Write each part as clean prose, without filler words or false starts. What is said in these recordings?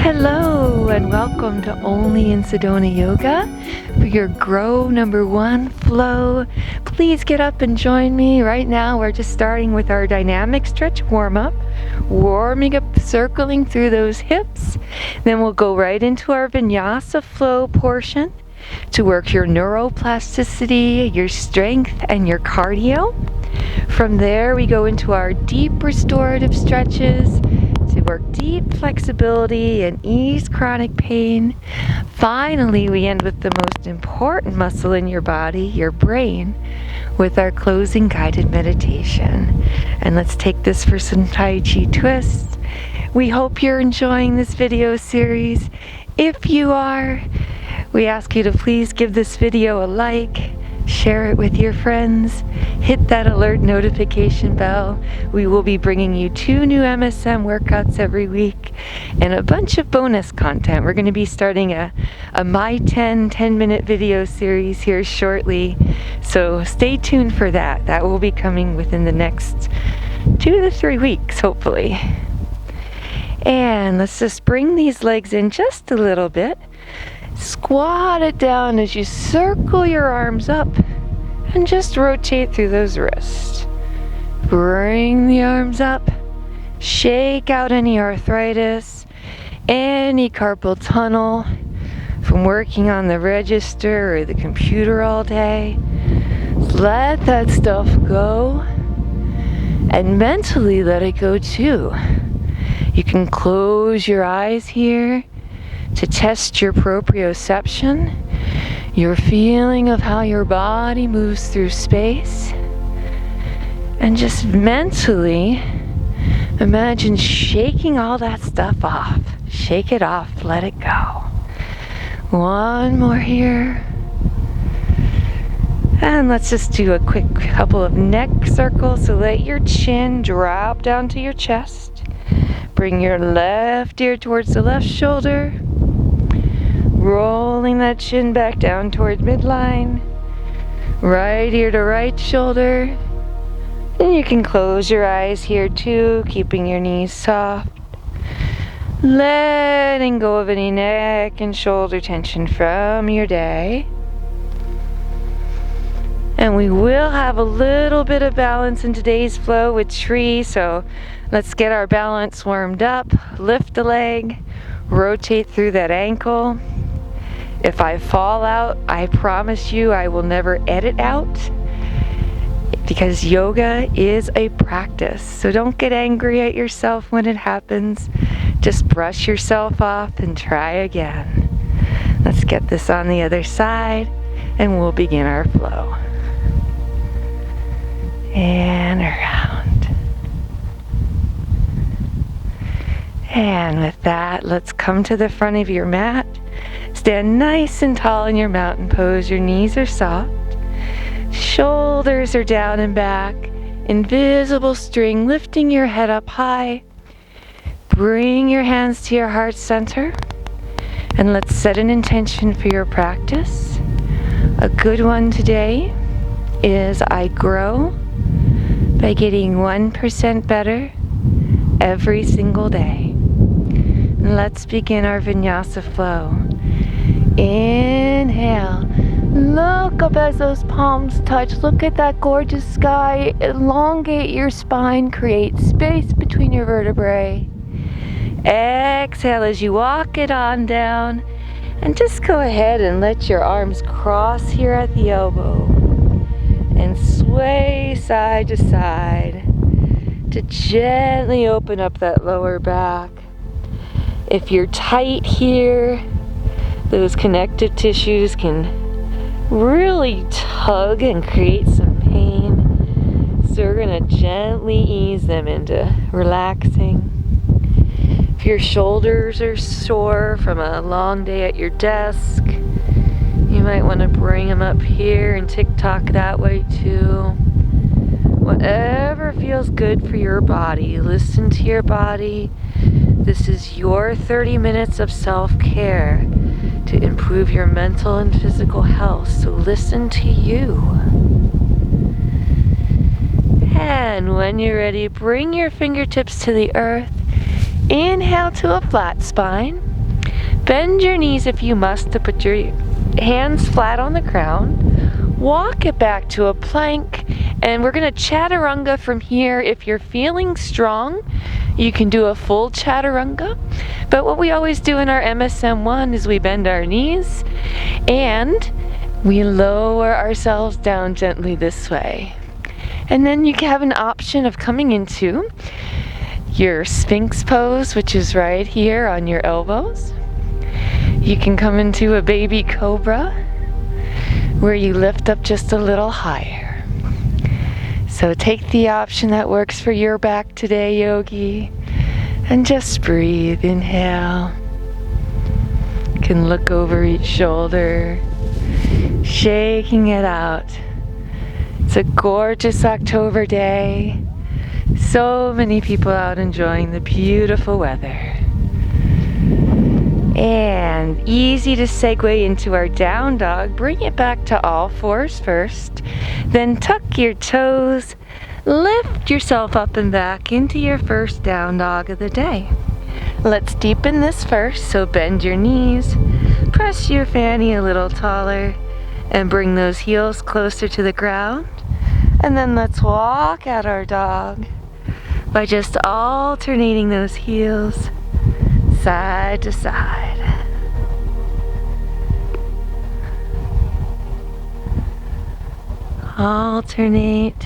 Hello and welcome to Only in Sedona Yoga for your Grow #1 flow. Please get up and join me. Right now we're just starting with our dynamic stretch warm-up, warming up, circling through those hips. Then we'll go right into our vinyasa flow portion to work your neuroplasticity, your strength, and your cardio. From there we go into our deep restorative stretches to work deep flexibility and ease chronic pain. Finally, we end with the most important muscle in your body, your brain, with our closing guided meditation. And let's take this for some Tai Chi twists. We hope you're enjoying this video series. If you are, we ask you to please give this video a like, share it with your friends, hit that alert notification bell. We will be bringing you 2 new MSM workouts every week and a bunch of bonus content. We're going to be starting a My 10-minute video series here shortly, so stay tuned for that. That will be coming within the next 2 to 3 weeks, hopefully. And let's just bring these legs in just a little bit. Squat it down as you circle your arms up and just rotate through those wrists. Bring the arms up, shake out any arthritis, any carpal tunnel from working on the register or the computer all day. Let that stuff go and mentally let it go too. You can close your eyes here to test your proprioception, your feeling of how your body moves through space, and just mentally imagine shaking all that stuff off. Shake it off, let it go. One more here. And let's just do a quick couple of neck circles. So let your chin drop down to your chest. Bring your left ear towards the left shoulder. Rolling that chin back down toward midline. Right ear to right shoulder. And you can close your eyes here too, keeping your knees soft. Letting go of any neck and shoulder tension from your day. And we will have a little bit of balance in today's flow with tree, so let's get our balance warmed up. Lift the leg, rotate through that ankle. If I fall out, I promise you I will never edit out, because yoga is a practice. So don't get angry at yourself when it happens. Just brush yourself off and try again. Let's get this on the other side and we'll begin our flow. And around. And with that, let's come to the front of your mat. Stand nice and tall in your mountain pose. Your knees are soft. Shoulders are down and back. Invisible string lifting your head up high. Bring your hands to your heart center. And let's set an intention for your practice. A good one today is I grow by getting 1% better every single day. Let's begin our vinyasa flow. Inhale. Look up as those palms touch. Look at that gorgeous sky. Elongate your spine. Create space between your vertebrae. Exhale as you walk it on down. And just go ahead and let your arms cross here at the elbow. And sway side to side to gently open up that lower back. If you're tight here, those connective tissues can really tug and create some pain. So we're going to gently ease them into relaxing. If your shoulders are sore from a long day at your desk, you might want to bring them up here and tick-tock that way too. Whatever feels good for your body, listen to your body. This is your 30 minutes of self-care to improve your mental and physical health, so listen to you. And when you're ready, bring your fingertips to the earth. Inhale to a flat spine. Bend your knees if you must to put your hands flat on the ground. Walk it back to a plank, and we're going to Chaturanga from here. If you're feeling strong, you can do a full Chaturanga. But what we always do in our MSM1 is we bend our knees and we lower ourselves down gently this way. And then you have an option of coming into your Sphinx pose, which is right here on your elbows. You can come into a baby cobra where you lift up just a little higher. So take the option that works for your back today, yogi, and just breathe. Inhale. You can look over each shoulder, shaking it out. It's a gorgeous October day. So many people out enjoying the beautiful weather. And easy to segue into our down dog. Bring it back to all fours first. Then tuck your toes. Lift yourself up and back into your first down dog of the day. Let's deepen this first, so bend your knees. Press your fanny a little taller and bring those heels closer to the ground. And then let's walk out our dog by just alternating those heels side to side. Alternate.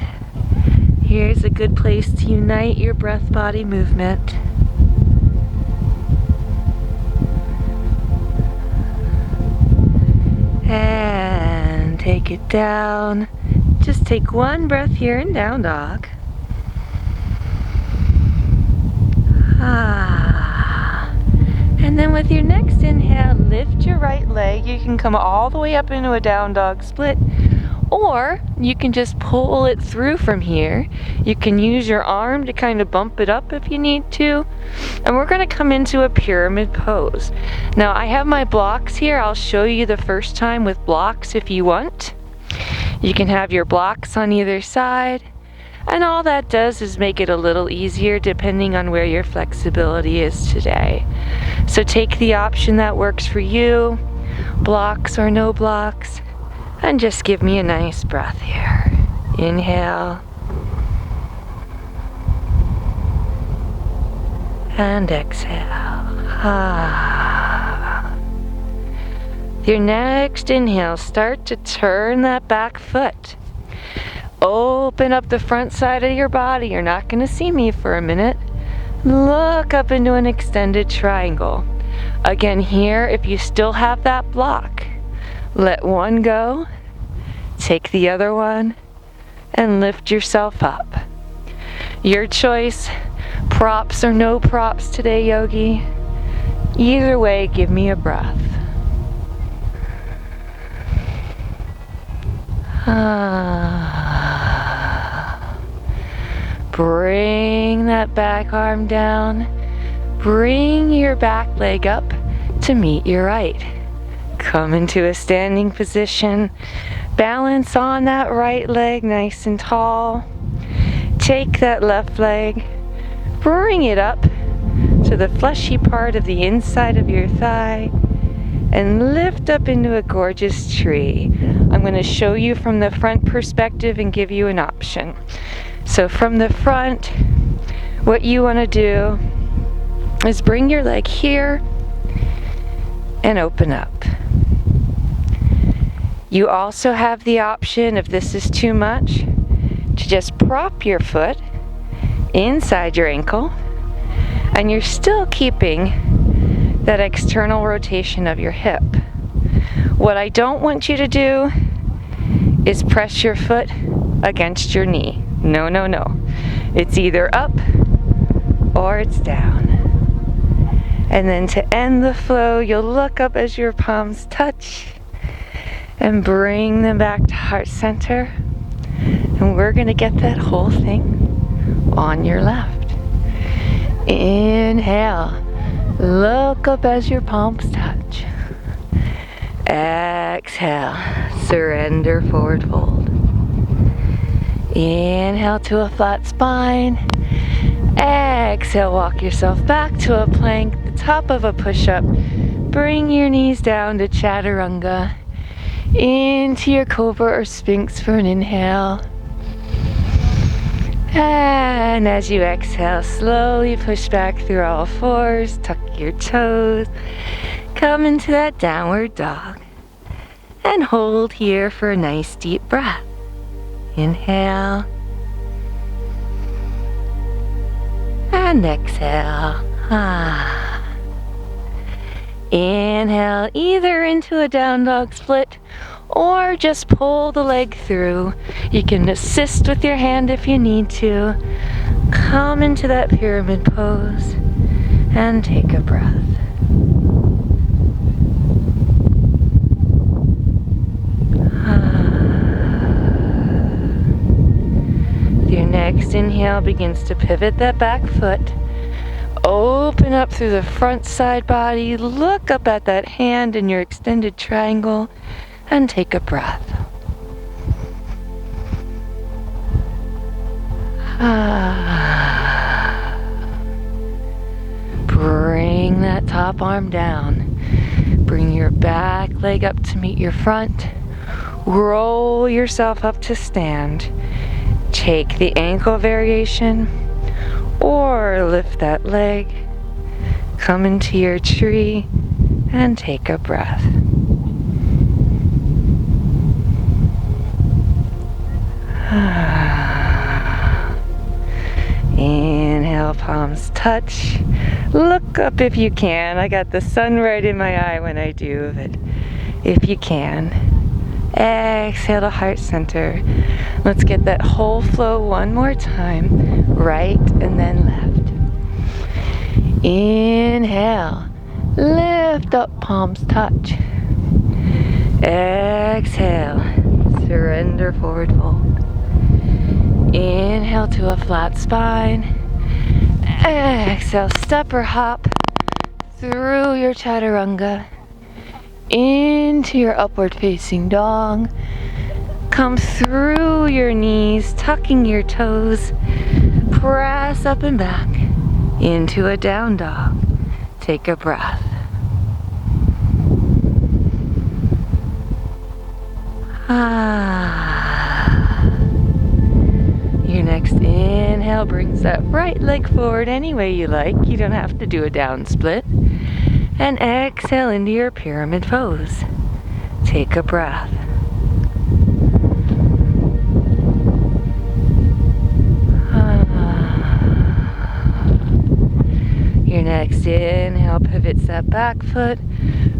Here's a good place to unite your breath-body movement. And take it down. Just take one breath here in down dog. And then with your next inhale, lift your right leg. You can come all the way up into a down dog split, or you can just pull it through from here. You can use your arm to kind of bump it up if you need to. And we're going to come into a pyramid pose. Now I have my blocks here. I'll show you the first time with blocks if you want. You can have your blocks on either side. And all that does is make it a little easier depending on where your flexibility is today. So take the option that works for you, blocks or no blocks, and just give me a nice breath here. Inhale. And exhale. Your next inhale, start to turn that back foot. Open up the front side of your body. You're not going to see me for a minute. Look up into an extended triangle. Again here, if you still have that block, let one go, take the other one, and lift yourself up. Your choice, props or no props today, yogi. Either way, give me a breath. Bring that back arm down. Bring your back leg up to meet your right. Come into a standing position. Balance on that right leg nice and tall. Take that left leg. Bring it up to the fleshy part of the inside of your thigh. And lift up into a gorgeous tree. I'm going to show you from the front perspective and give you an option. So from the front, what you want to do is bring your leg here and open up. You also have the option, if this is too much, to just prop your foot inside your ankle, and you're still keeping that external rotation of your hip. What I don't want you to do is press your foot against your knee. No, no, no. It's either up or it's down. And then to end the flow, you'll look up as your palms touch and bring them back to heart center. And we're going to get that whole thing on your left. Inhale. Look up as your palms touch. Exhale. Surrender, forward fold. Inhale to a flat spine. Exhale, walk yourself back to a plank, the top of a push-up. Bring your knees down to Chaturanga, into your Cobra or Sphinx for an inhale. And as you exhale, slowly push back through all fours, tuck your toes, come into that downward dog, and hold here for a nice deep breath. Inhale, and exhale. Inhale either into a down dog split or just pull the leg through. You can assist with your hand if you need to. Come into that pyramid pose and take a breath. Your next inhale begins to pivot that back foot. Open up through the front side body. Look up at that hand in your extended triangle and take a breath. Bring that top arm down. Bring your back leg up to meet your front. Roll yourself up to stand. Take the ankle variation or lift that leg. Come into your tree and take a breath. Inhale, palms touch. Look up if you can. I got the sun right in my eye when I do, but if you can. Exhale to heart center. Let's get that whole flow one more time. Right and then left. Inhale. Lift up, palms touch. Exhale. Surrender, forward fold. Inhale to a flat spine. Exhale, step or hop through your Chaturanga into your upward facing dog. Come through your knees, tucking your toes. Press up and back into a down dog. Take a breath. Your next inhale brings that right leg forward any way you like. You don't have to do a down split. And exhale into your pyramid pose. Take a breath. Your next inhale pivots that back foot.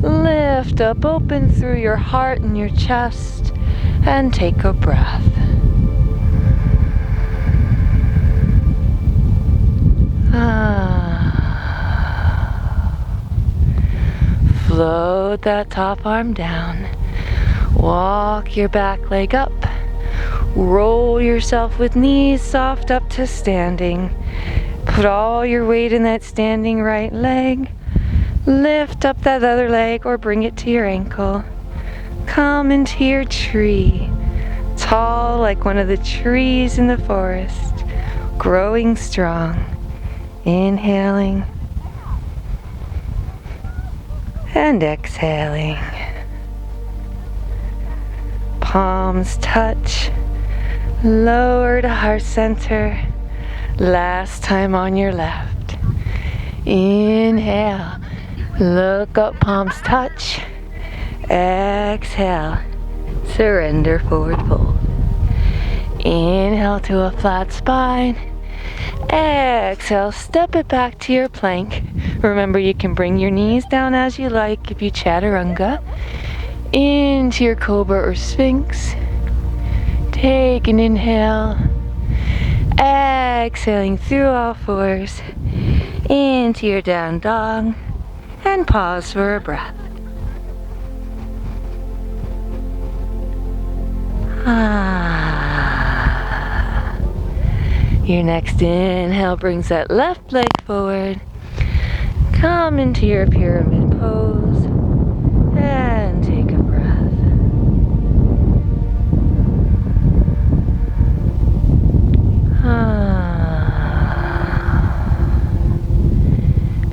Lift up, open through your heart and your chest, and take a breath. Float that top arm down. Walk your back leg up. Roll yourself with knees soft up to standing. Put all your weight in that standing right leg. Lift up that other leg or bring it to your ankle. Come into your tree. Tall like one of the trees in the forest. Growing strong. Inhaling. And exhaling. Palms touch. Lower to heart center. Last time on your left. Inhale. Look up, palms touch. Exhale. Surrender, forward fold. Inhale to a flat spine. Exhale, step it back to your plank. Remember, you can bring your knees down as you like if you Chaturanga. Into your Cobra or Sphinx. Take an inhale. Exhaling through all fours. Into your down dog. And pause for a breath. Your next inhale brings that left leg forward. Come into your pyramid pose and take a breath.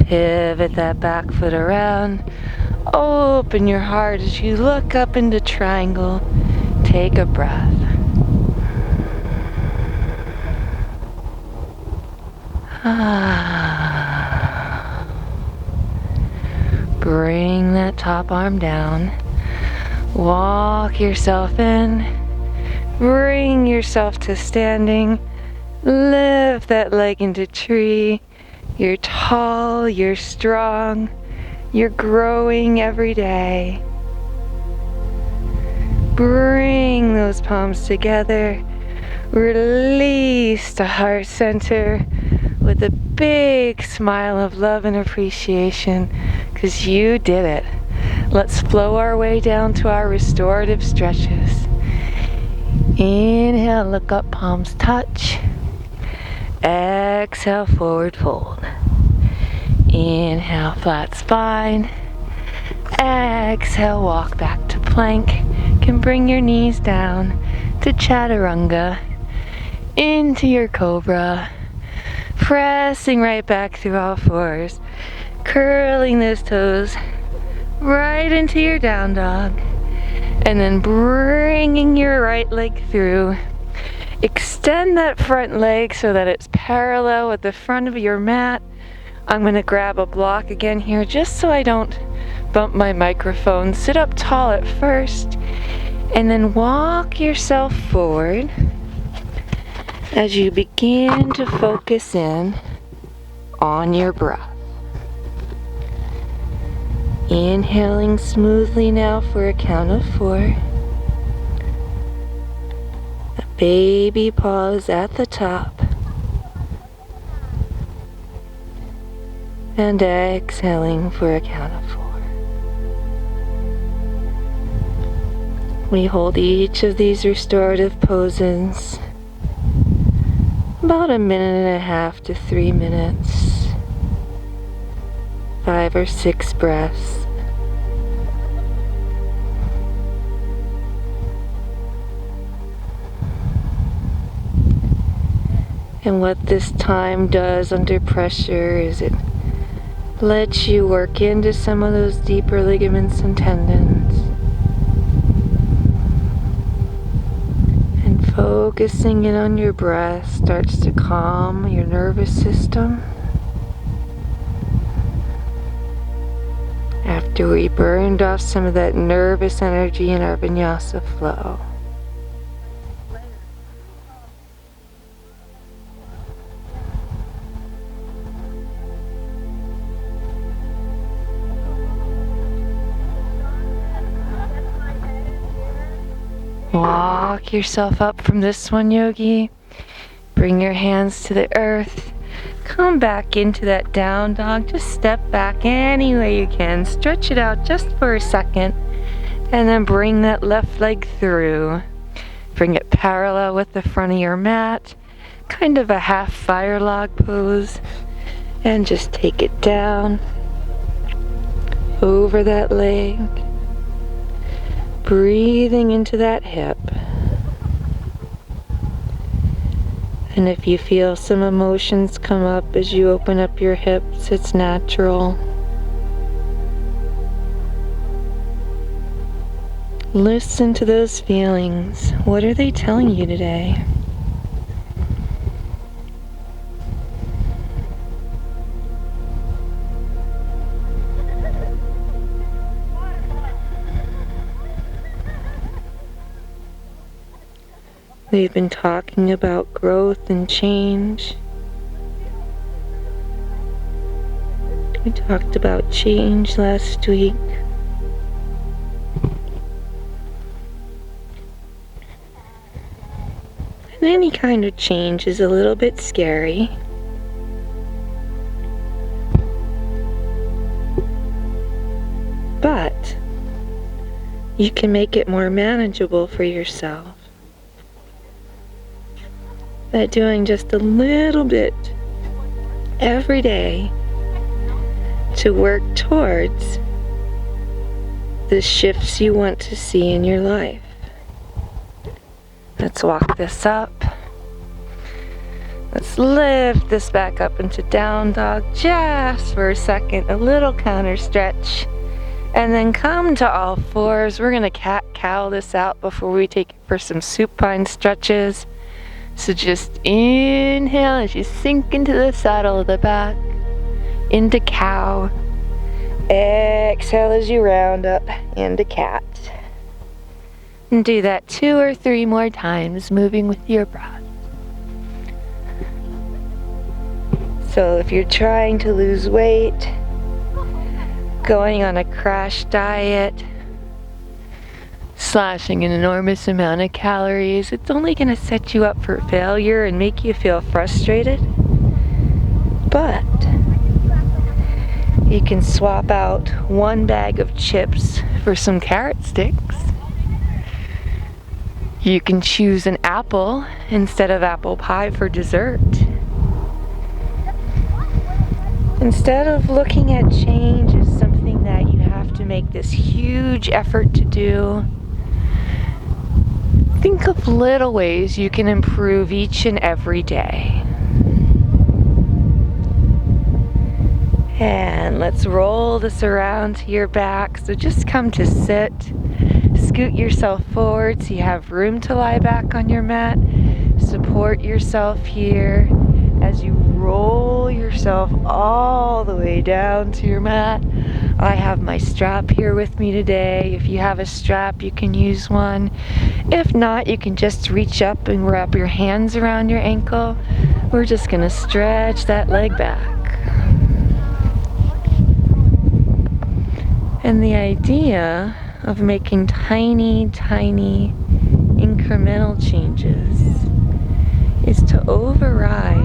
Pivot that back foot around. Open your heart as you look up into triangle. Take a breath. Bring that top arm down. Walk yourself in. Bring yourself to standing. Lift that leg into tree. You're tall, you're strong, you're growing every day. Bring those palms together. Release to heart center with a big smile of love and appreciation, because you did it. Let's flow our way down to our restorative stretches. Inhale, look up, palms touch. Exhale, forward fold. Inhale, flat spine. Exhale, walk back to plank. You can bring your knees down to Chaturanga. Into your cobra. Pressing right back through all fours. Curling those toes right into your down dog. And then bringing your right leg through. Extend that front leg so that it's parallel with the front of your mat. I'm going to grab a block again here just so I don't bump my microphone. Sit up tall at first and then walk yourself forward as you begin to focus in on your breath. Inhaling smoothly now for a count of 4. A baby pause at the top. And exhaling for a count of 4. We hold each of these restorative poses about 1.5 to 3 minutes. 5 or 6 breaths. And what this time does under pressure is it lets you work into some of those deeper ligaments and tendons. And focusing in on your breath starts to calm your nervous system. After we burned off some of that nervous energy in our vinyasa flow. Walk yourself up from this one, yogi. Bring your hands to the earth. Come back into that down dog. Just step back any way you can. Stretch it out just for a second. And then bring that left leg through. Bring it parallel with the front of your mat. Kind of a half fire log pose. And just take it down. Over that leg. Breathing into that hip. And if you feel some emotions come up as you open up your hips, it's natural. Listen to those feelings. What are they telling you today? We've been talking about growth and change. We talked about change last week. And any kind of change is a little bit scary. But you can make it more manageable for yourself. By doing just a little bit every day to work towards the shifts you want to see in your life. Let's walk this up. Let's lift this back up into down dog just for a second. A little counter stretch. And then come to all fours. We're gonna cat-cow this out before we take it for some supine stretches. So just inhale as you sink into the saddle of the back, into cow. Exhale as you round up into cat. And do that 2 or 3 more times, moving with your breath. So if you're trying to lose weight, going on a crash diet, slashing an enormous amount of calories, it's only going to set you up for failure and make you feel frustrated. But you can swap out 1 bag of chips for some carrot sticks. You can choose an apple instead of apple pie for dessert. Instead of looking at change as something that you have to make this huge effort to do, think of little ways you can improve each and every day. And let's roll this around to your back. So just come to sit. Scoot yourself forward so you have room to lie back on your mat. Support yourself here as you roll yourself all the way down to your mat. I have my strap here with me today. If you have a strap, you can use one. If not, you can just reach up and wrap your hands around your ankle. We're just gonna stretch that leg back. And the idea of making tiny, tiny incremental changes is to override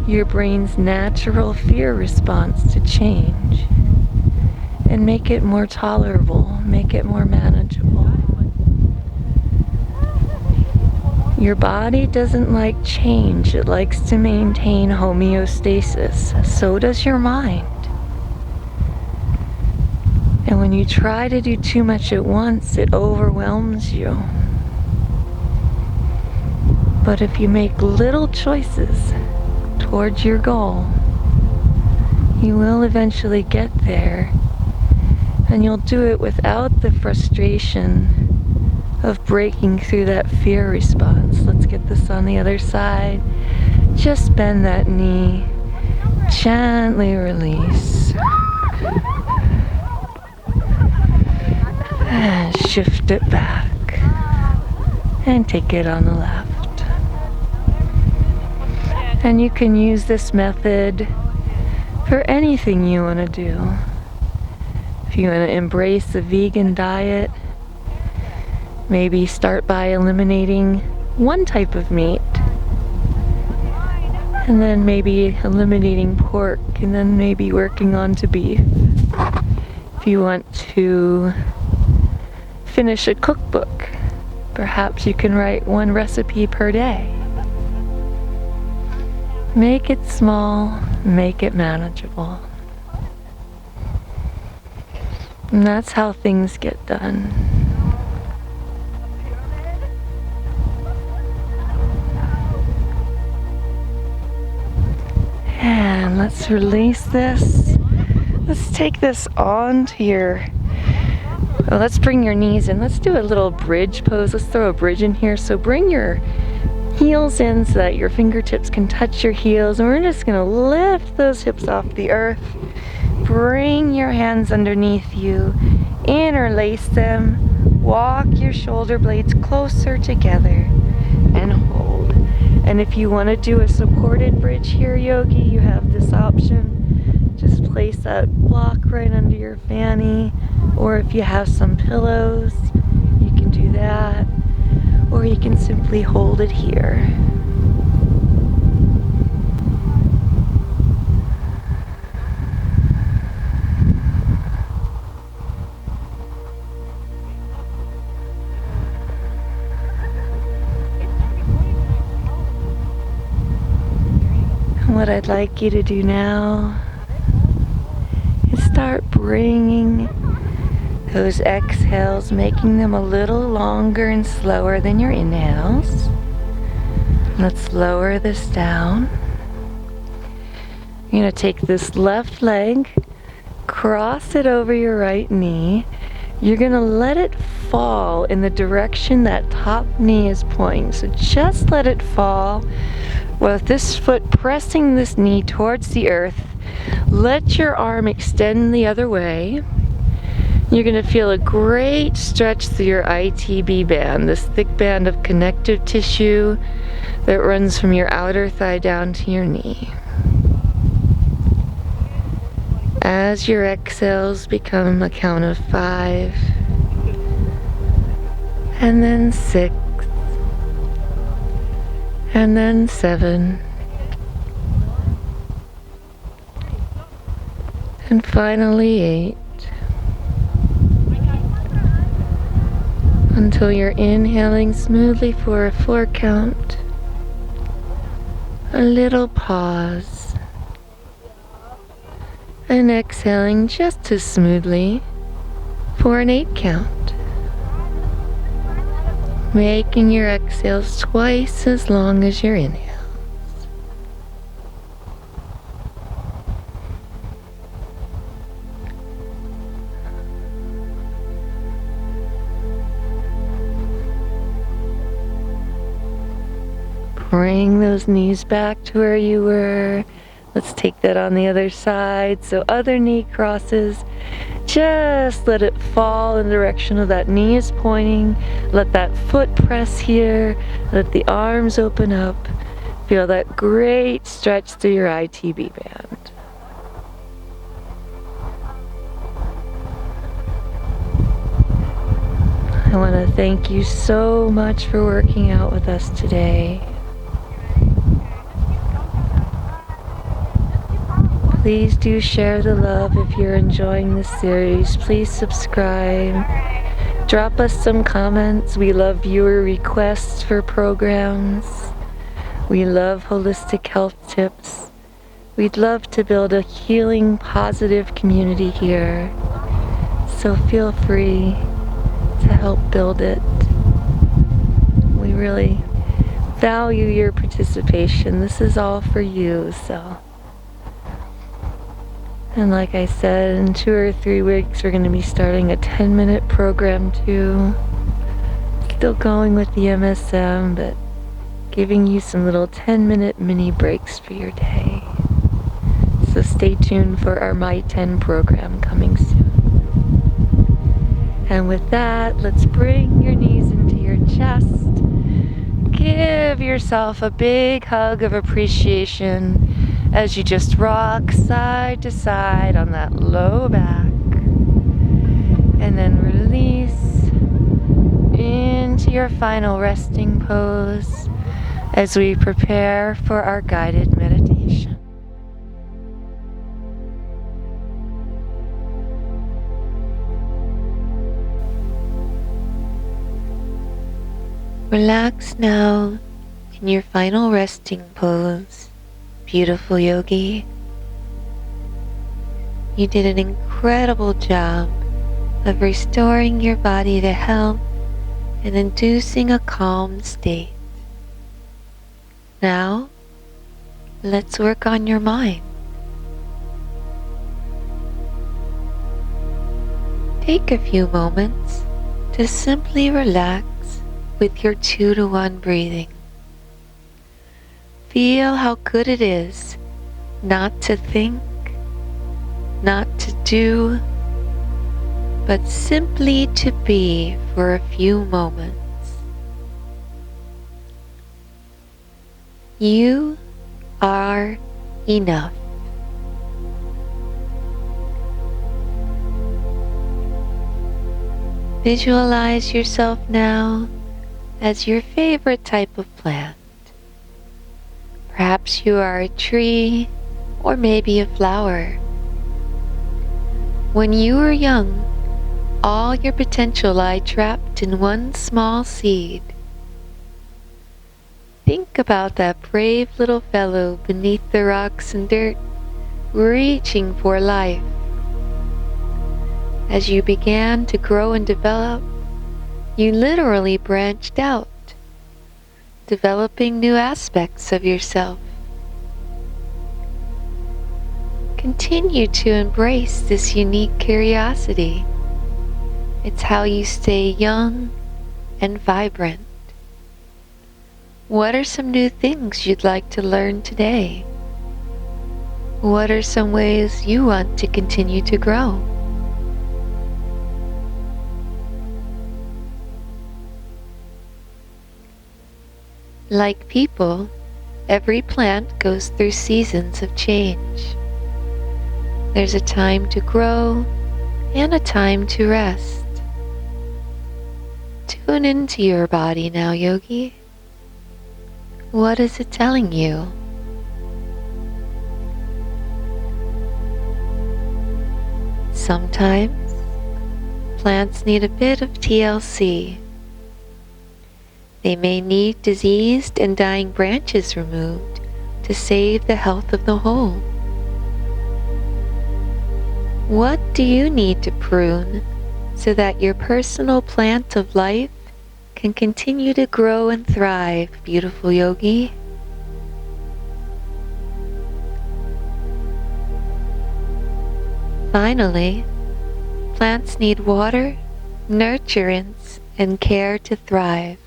your brain's natural fear response to change and make it more tolerable, make it more manageable. Your body doesn't like change, it likes to maintain homeostasis. So does your mind. And when you try to do too much at once, it overwhelms you. But if you make little choices towards your goal, you will eventually get there. And you'll do it without the frustration of breaking through that fear response. Let's get this on the other side. Just bend that knee. Gently release. And shift it back. And take it on the left. And you can use this method for anything you want to do. If you want to embrace a vegan diet, maybe start by eliminating one type of meat. And then maybe eliminating pork, and then maybe working on to beef. If you want to finish a cookbook, perhaps you can write 1 recipe per day. Make it small, make it manageable. And that's how things get done. And let's release this. Let's take this onto your, well, let's bring your knees in. Let's do a little bridge pose. Let's throw a bridge in here. So bring your heels in so that your fingertips can touch your heels. And we're just gonna lift those hips off the earth. Bring your hands underneath you. Interlace them. Walk your shoulder blades closer together and hold. And if you want to do a supported bridge here, yogi, you have this option. Just place that block right under your fanny. Or if you have some pillows, you can do that. Or you can simply hold it here. And what I'd like you to do now is start bringing those exhales, making them a little longer and slower than your inhales. Let's lower this down. You're going to take this left leg cross it over your right knee. You're going to let it fall in the direction that top knee is pointing. So just let it fall with this foot pressing this knee towards the earth. Let your arm extend the other way. You're going to feel a great stretch through your ITB band, this thick band of connective tissue that runs from your outer thigh down to your knee. As your exhales become a count of 5, and then 6, and then 7, and finally 8, until you're inhaling smoothly for a 4 count, a little pause, and exhaling just as smoothly for an 8 count, making your exhales twice as long as your inhales. Bring those knees back to where you were. Let's take that on the other side. So other knee crosses. Just let it fall in the direction of that knee is pointing. Let that foot press here. Let the arms open up. Feel that great stretch through your ITB band. I want to thank you so much for working out with us today. Please do share the love if you're enjoying this series. Please subscribe. Drop us some comments. We love viewer requests for programs. We love holistic health tips. We'd love to build a healing, positive community here. So feel free to help build it. We really value your participation. This is all for you, so. And like I said, in 2 or 3 weeks, we're going to be starting a 10-minute program too. Still going with the MSM, but giving you some little 10-minute mini breaks for your day. So stay tuned for our My 10 program coming soon. And with that, let's bring your knees into your chest. Give yourself a big hug of appreciation as you just rock side to side on that low back. And then release into your final resting pose as we prepare for our guided meditation. Relax now in your final resting pose, beautiful yogi. You did an incredible job of restoring your body to health and inducing a calm state. Now, let's work on your mind. Take a few moments to simply relax with your 2-to-1 breathing. Feel how good it is not to think, not to do, but simply to be for a few moments. You are enough. Visualize yourself now as your favorite type of plant. Perhaps you are a tree or maybe a flower. When you were young, all your potential lay trapped in one small seed. Think about that brave little fellow beneath the rocks and dirt, reaching for life. As you began to grow and develop, you literally branched out, developing new aspects of yourself. Continue to embrace this unique curiosity. It's how you stay young and vibrant. What are some new things you'd like to learn today? What are some ways you want to continue to grow? Like people, every plant goes through seasons of change. There's a time to grow and a time to rest. Tune into your body now, yogi. What is it telling you? Sometimes, plants need a bit of TLC. They may need diseased and dying branches removed to save the health of the whole. What do you need to prune so that your personal plant of life can continue to grow and thrive, beautiful yogi? Finally, plants need water, nurturance, and care to thrive.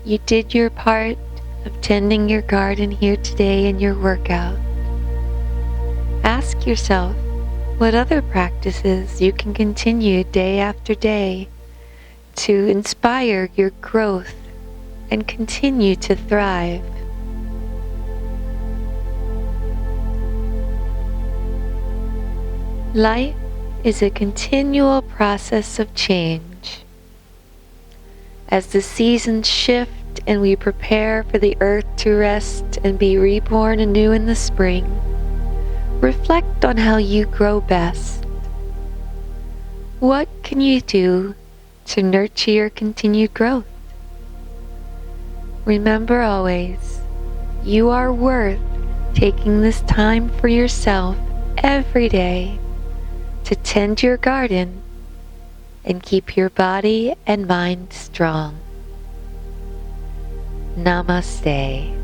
You did your part of tending your garden here today in your workout. Ask yourself what other practices you can continue day after day to inspire your growth and continue to thrive. Life is a continual process of change. As the seasons shift and we prepare for the earth to rest and be reborn anew in the spring, reflect on how you grow best. What can you do to nurture your continued growth? Remember always, you are worth taking this time for yourself every day to tend your garden and keep your body and mind strong. Namaste.